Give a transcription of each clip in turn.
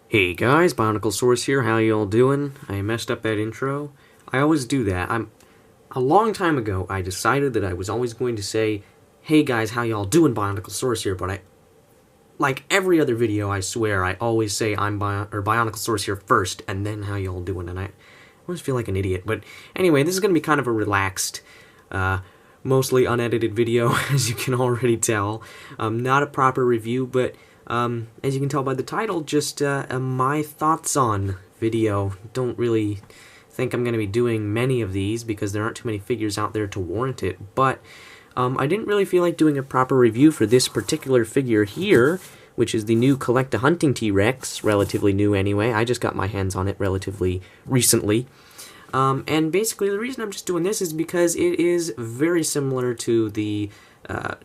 Hey guys, BionicleSaurus here, how y'all doing? I messed up that intro. I always do that. A long time ago, I decided that I was always going to say, hey guys, how y'all doing, BionicleSaurus here, but like every other video, I swear, I always say BionicleSaurus here first, and then how y'all doing, and I always feel like an idiot. But anyway, this is going to be kind of a relaxed, mostly unedited video, as you can already tell. Not a proper review, but as you can tell by the title, just my thoughts on video. Don't really think I'm going to be doing many of these because there aren't too many figures out there to warrant it, but I didn't really feel like doing a proper review for this particular figure here, which is the new CollectA Hunting T-Rex, relatively new anyway. I just got my hands on it relatively recently. And basically the reason I'm just doing this is because it is very similar to the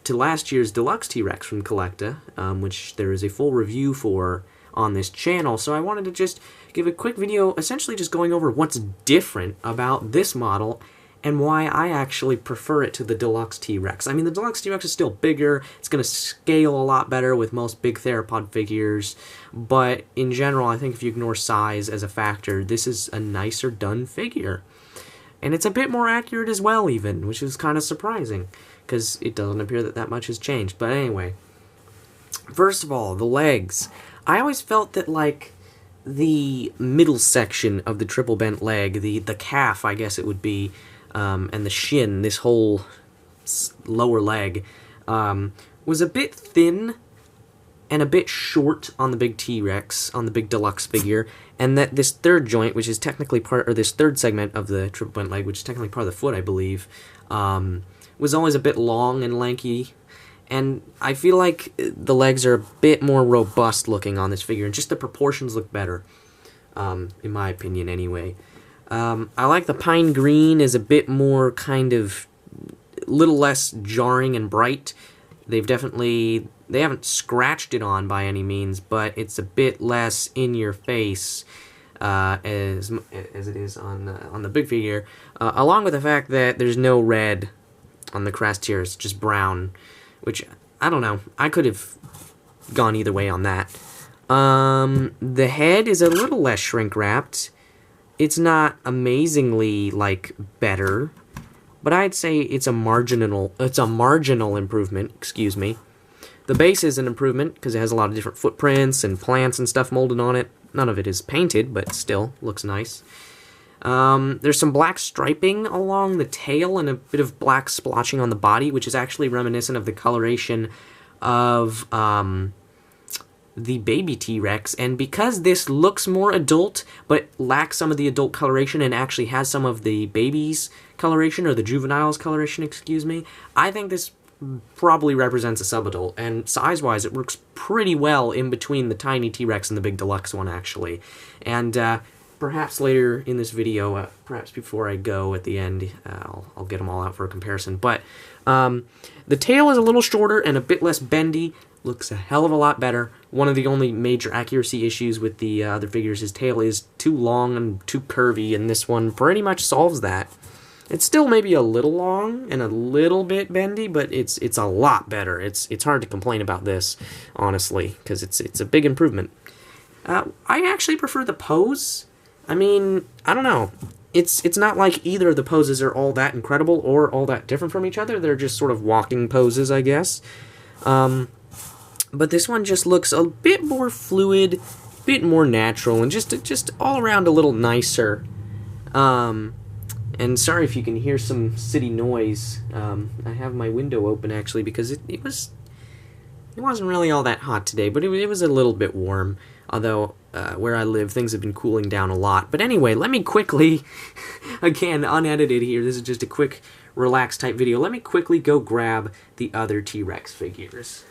to last year's Deluxe T-Rex from CollectA, which there is a full review for on this channel, so I wanted to just give a quick video essentially just going over what's different about this model and why I actually prefer it to the Deluxe T-Rex. I mean, the Deluxe T-Rex is still bigger, it's going to scale a lot better with most big theropod figures, but in general, I think if you ignore size as a factor, this is a nicer done figure. And it's a bit more accurate as well, even, which is kind of surprising, because it doesn't appear that that much has changed. But anyway, first of all, the legs. I always felt that, like, the middle section of the triple bent leg, the calf, I guess it would be, and the shin, this whole lower leg, was a bit thin and a bit short on the big T-Rex, on the big deluxe figure, and that this third joint, which is technically part, or this third segment of the triple bent leg, which is technically part of the foot, I believe, was always a bit long and lanky, and I feel like the legs are a bit more robust looking on this figure, and just the proportions look better, in my opinion anyway. I like the pine green is a bit more kind of, little less jarring and bright. They haven't scratched it on by any means, but it's a bit less in your face as it is on the big figure, along with the fact that there's no red on the crest here. It's just brown, which, I don't know, I could have gone either way on that. The head is a little less shrink-wrapped. It's not amazingly, like, better, but I'd say it's a marginal improvement, excuse me. The base is an improvement, because it has a lot of different footprints and plants and stuff molded on it. None of it is painted, but still looks nice. There's some black striping along the tail and a bit of black splotching on the body, which is actually reminiscent of the coloration of the baby T-Rex. And because this looks more adult, but lacks some of the adult coloration and actually has some of the baby's coloration, or the juvenile's coloration, excuse me, I think this probably represents a subadult, and size-wise it works pretty well in between the tiny T-Rex and the big deluxe one, actually. And perhaps later in this video, perhaps before I go at the end, I'll get them all out for a comparison. But the tail is a little shorter and a bit less bendy, looks a hell of a lot better. One of the only major accuracy issues with the other figures, his tail is too long and too curvy, and this one pretty much solves that. It's still maybe a little long and a little bit bendy, but it's a lot better. It's hard to complain about this, honestly, because it's a big improvement. I actually prefer the pose. I mean, I don't know. It's not like either of the poses are all that incredible or all that different from each other. They're just sort of walking poses, I guess. But this one just looks a bit more fluid, a bit more natural, and just all around a little nicer. And sorry if you can hear some city noise. I have my window open, actually, because it wasn't really all that hot today, but it was a little bit warm, although where I live, things have been cooling down a lot. But anyway, let me quickly, again, unedited here, this is just a quick, relaxed type video, let me quickly go grab the other T-Rex figures.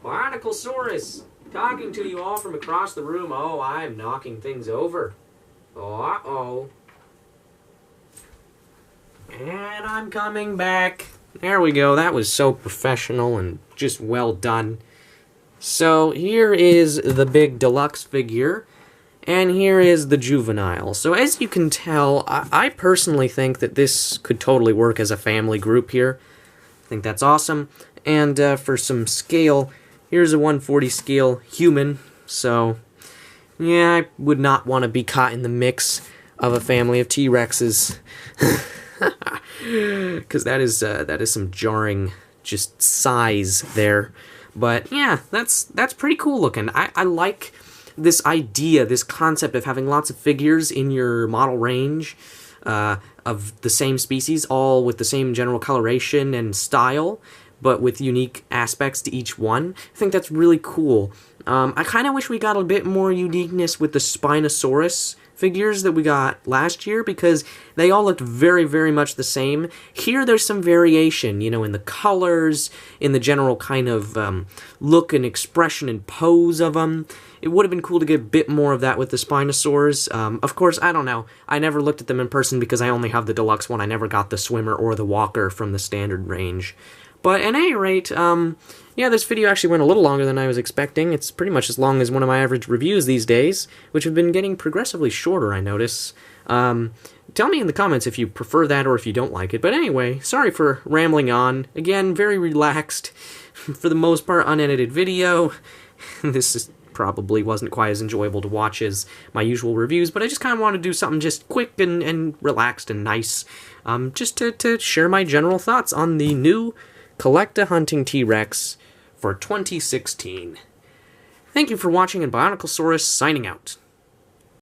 BionicleSaurus, talking to you all from across the room. Oh, I'm knocking things over. Uh-oh. And I'm coming back. There we go. That was so professional and just well done. So here is the big deluxe figure, and here is the juvenile. So as you can tell, I personally think that this could totally work as a family group here. I think that's awesome. And for some scale, Here's a 140 scale human, so yeah, I would not want to be caught in the mix of a family of T-Rexes. Because that is some jarring just size there. But yeah, that's pretty cool looking. I like this idea, this concept of having lots of figures in your model range of the same species, all with the same general coloration and style, but with unique aspects to each one. I think that's really cool. I kind of wish we got a bit more uniqueness with the Spinosaurus figures that we got last year, because they all looked very, very much the same. Here there's some variation, you know, in the colors, in the general kind of look and expression and pose of them. It would have been cool to get a bit more of that with the Spinosaurs. Of course, I don't know. I never looked at them in person because I only have the deluxe one. I never got the swimmer or the walker from the standard range. But at any rate, yeah, this video actually went a little longer than I was expecting. It's pretty much as long as one of my average reviews these days, which have been getting progressively shorter, I notice. Tell me in the comments if you prefer that or if you don't like it. But anyway, sorry for rambling on. Again, very relaxed, for the most part, unedited video. Probably wasn't quite as enjoyable to watch as my usual reviews, but I just kind of want to do something just quick and relaxed and nice, just to share my general thoughts on the new CollectA Hunting T-Rex for 2016. Thank you for watching, and BionicleSaurus signing out.